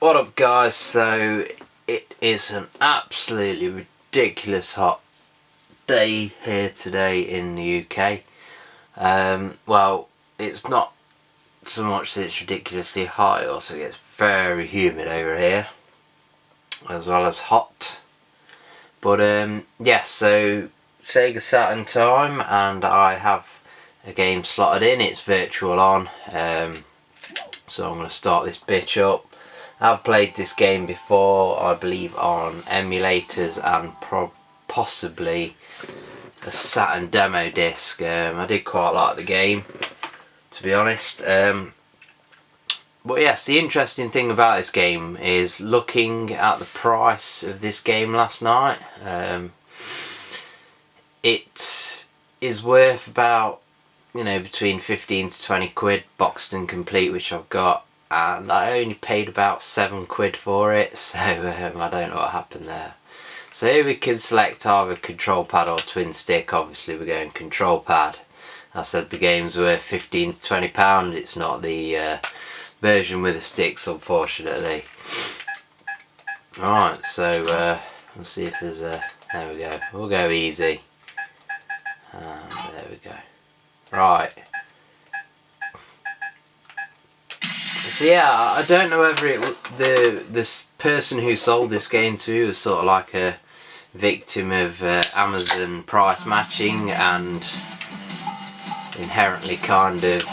What up guys, so it is an absolutely ridiculous hot day here today in the UK. Well, it's not so much that it's ridiculously hot, it also gets very humid over here, as well as hot. But yes, so Sega Saturn time, and I have a game slotted in. It's virtual on, so I'm going to start this bitch up. I've played this game before, I believe on emulators and possibly a Saturn demo disc. I did quite like the game, to be honest. But yes, the interesting thing about this game is looking at the price of this game last night. It is worth about, between 15 to 20 quid boxed and complete, which I've got. And I only paid about £7 for it, so I don't know what happened there. So here we can select either control pad or twin stick. Obviously we're going control pad. I said the game's worth £15 to £20. It's not the version with the sticks, unfortunately. Alright, so let's see if there's a... there we go. We'll go easy. And there we go. Right. So yeah, I don't know whether this person who sold this game to me was sort of like a victim of Amazon price matching and inherently kind of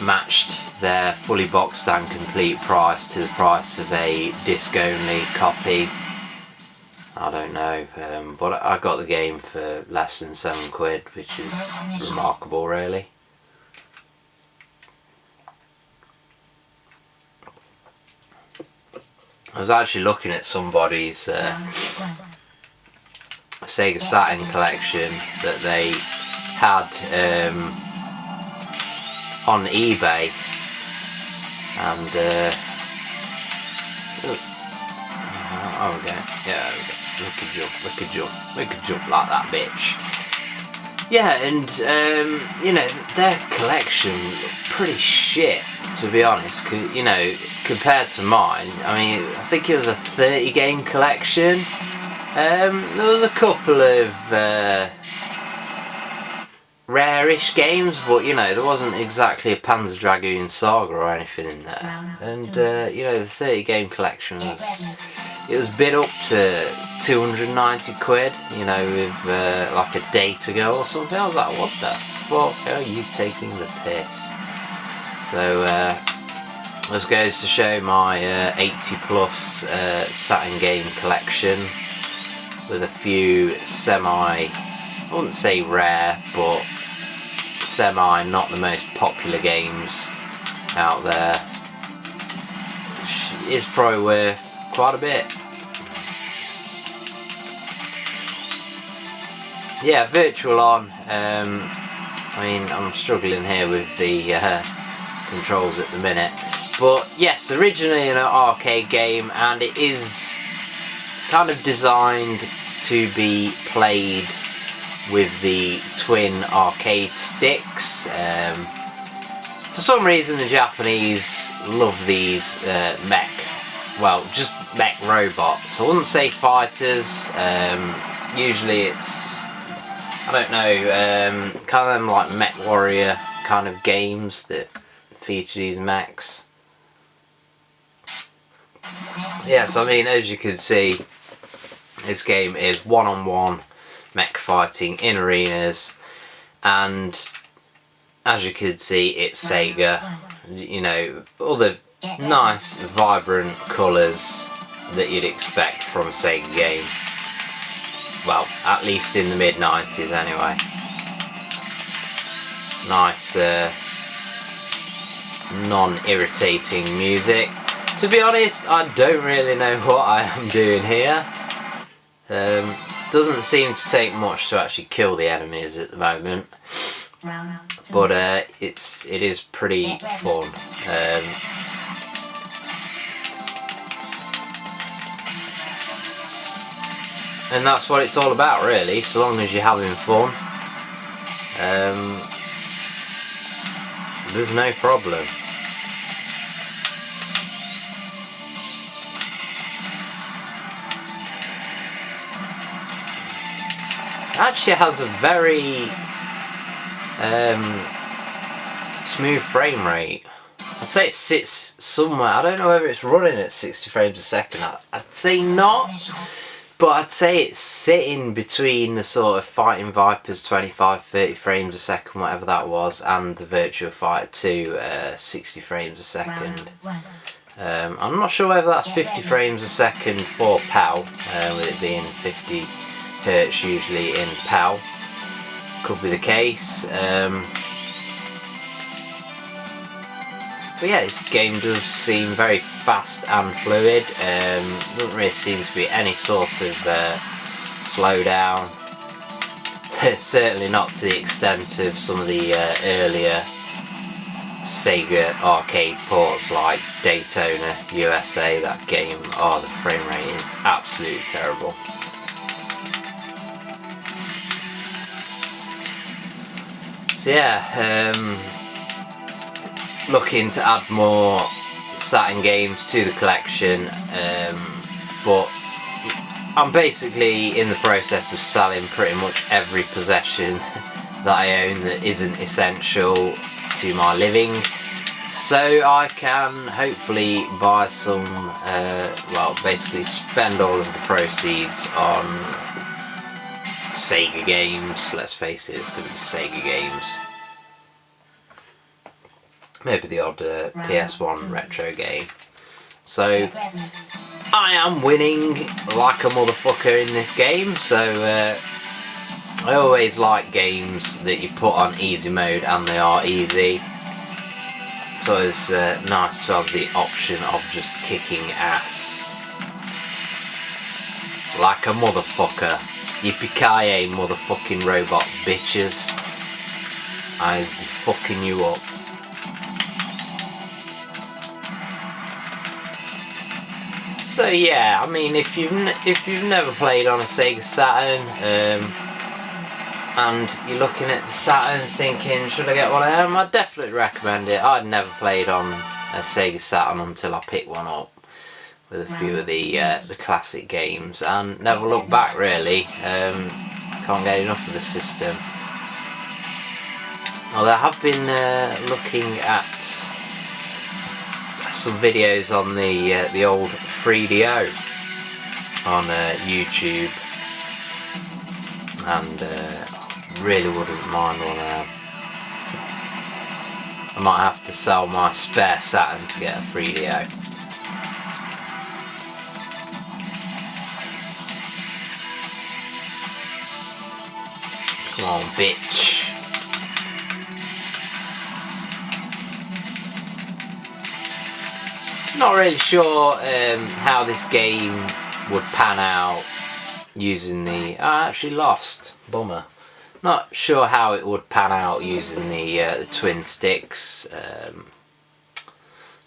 matched their fully boxed and complete price to the price of a disc only copy. I don't know, but I got the game for less than £7, which is remarkable really. I was actually looking at somebody's Sega Saturn collection that they had on eBay, and oh, okay, yeah, we could jump like that bitch. Yeah, and their collection looked pretty shit, to be honest. Compared to mine. I mean, I think it was a 30 game collection. There was a couple of rare-ish games, but there wasn't exactly a Panzer Dragoon Saga or anything in there. And the 30 game collection was bid up to 290 quid, with like a day to go or something. I was like, what the fuck are you taking the piss? So this goes to show my 80 plus Saturn game collection, with a few I wouldn't say rare, but not the most popular games out there, which is probably worth quite a bit. Yeah, virtual on. I mean, I'm struggling here with the controls at the minute, but yes, originally an arcade game, and it is kind of designed to be played with the twin arcade sticks. For some reason the Japanese love these just mech robots. I wouldn't say fighters. Usually it's, I don't know, kind of them like Mech Warrior kind of games that feature these mechs. Yes, I mean, as you can see, this game is one-on-one mech fighting in arenas, and as you can see, it's Sega. All the nice vibrant colours that you'd expect from a Sega game. Well, at least in the mid-90s anyway. Nice non-irritating music. To be honest, I don't really know what I am doing here. Doesn't seem to take much to actually kill the enemies at the moment, but it is pretty fun. And that's what it's all about, really. So long as you're having fun, there's no problem. actually has a very smooth frame rate. I'd say it sits somewhere, I don't know whether it's running at 60 frames a second, I'd say not, but I'd say it's sitting between the sort of Fighting Vipers 25-30 frames a second, whatever that was, and the Virtua Fighter 2 60 frames a second. I'm not sure whether that's 50 frames a second for PAL, with it being 50 Hz usually in PAL. Could be the case. But yeah, this game does seem very fast and fluid. Doesn't really seem to be any sort of slowdown. Certainly not to the extent of some of the earlier Sega arcade ports like Daytona USA. That game, oh, the frame rate is absolutely terrible. So yeah, looking to add more Saturn games to the collection, but I'm basically in the process of selling pretty much every possession that I own that isn't essential to my living, so I can hopefully buy some, well, basically spend all of the proceeds on Sega games. Let's face it, it's going to be Sega games. Maybe the odd PS1 retro game. So I am winning like a motherfucker in this game, so I always like games that you put on easy mode and they are easy. So it's nice to have the option of just kicking ass like a motherfucker. Yippee-ki-yay, motherfucking robot bitches. I'll be fucking you up. So yeah, I mean, if you've never played on a Sega Saturn, and you're looking at the Saturn thinking, should I get one of them? I'd definitely recommend it. I'd never played on a Sega Saturn until I picked one up with a few of the classic games, and never looked back really. Can't get enough of the system. Although I have been looking at some videos on the old 3DO on YouTube, and really wouldn't mind one of them. I might have to sell my spare Saturn to get a 3DO. Come on, bitch. Not really sure how this game would pan out using the... I actually lost. Bummer. Not sure how it would pan out using the twin sticks.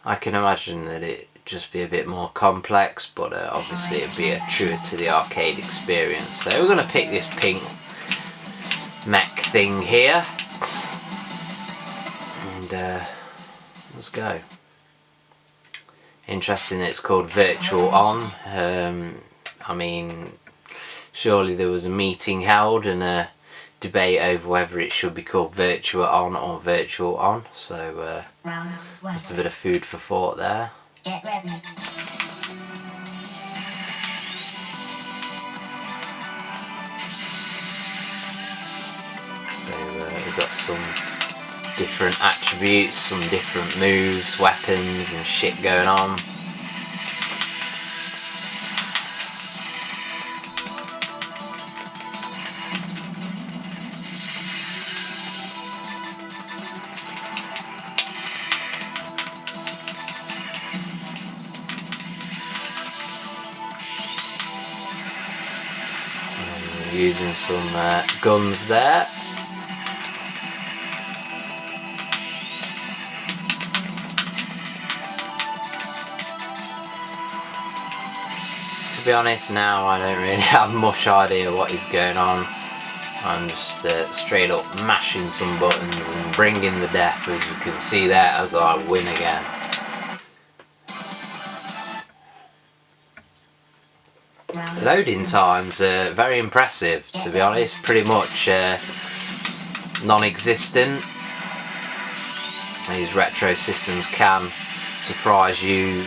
I can imagine that it'd just be a bit more complex, but obviously it'd be truer to the arcade experience. So we're going to pick this pink mech thing here, and let's go. Interesting that it's called Virtual On. I mean, surely there was a meeting held and a debate over whether it should be called Virtua On or Virtual On, so just a bit of food for thought there. Get ready. So we've got some different attributes, some different moves, weapons and shit going on. And we're using some guns there. To be honest, now I don't really have much idea what is going on. I'm just straight up mashing some buttons and bringing the death, as you can see there, as I win again. loading times are very impressive, to be honest. Pretty much non-existent. These retro systems can surprise you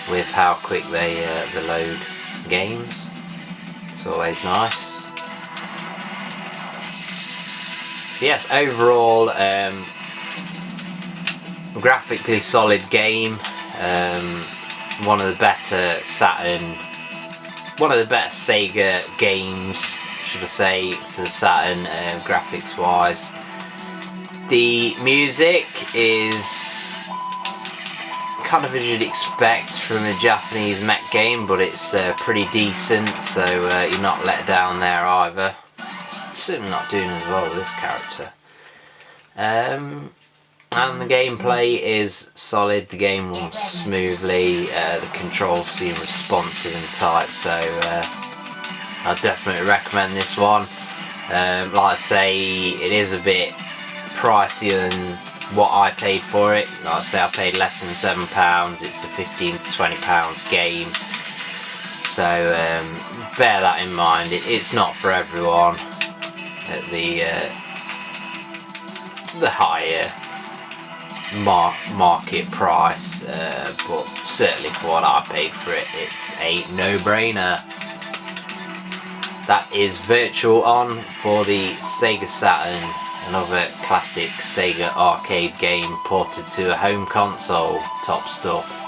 with how quick they load games. It's always nice. So yes, overall, graphically solid game. One of the better Saturn, one of the better Sega games, should I say, for the Saturn, graphics wise. The music is kind of as you'd expect from a Japanese mech game, but it's pretty decent, so you're not let down there either. It's certainly not doing as well with this character. And the gameplay is solid, the game runs smoothly, the controls seem responsive and tight, so I definitely recommend this one. Like I say, it is a bit pricier than what I paid for it. Like I say, I paid less than £7, it's a £15 to £20 game, so bear that in mind. It's not for everyone at the higher market price, but certainly for what I paid for it, it's a no-brainer. That is Virtual On for the Sega Saturn, another classic Sega arcade game ported to a home console. Top stuff.